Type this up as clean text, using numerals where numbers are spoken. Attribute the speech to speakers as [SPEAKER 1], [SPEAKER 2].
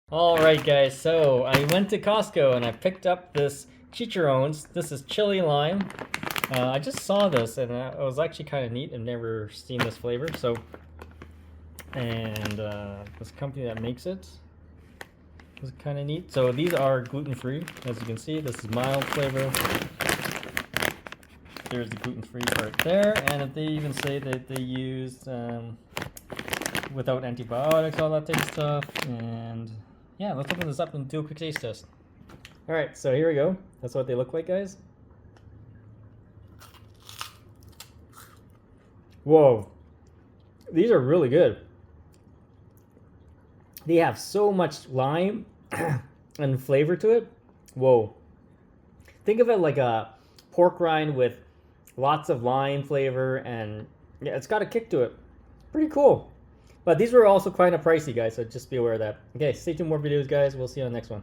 [SPEAKER 1] Alright guys, so I went to Costco and I picked up this Chicharrones. This is chili lime. I just saw this and it was actually kind of neat. I've never seen this flavor. This company that makes it was kind of neat. So these are gluten-free, as you can see. This is mild flavor. There's the gluten-free part there, and they even say that they used without antibiotics, all that type of stuff. And yeah, let's open this up and do a quick taste test. Alright, so here we go. That's what they look like, guys. Whoa. These are really good. They have so much lime and flavor to it. Whoa. Think of it like a pork rind with lots of lime flavor, and yeah, it's got a kick to it. Pretty cool. But these were also kind of pricey, guys, so just be aware of that. Okay, stay tuned, more videos, guys. We'll see you on the next one.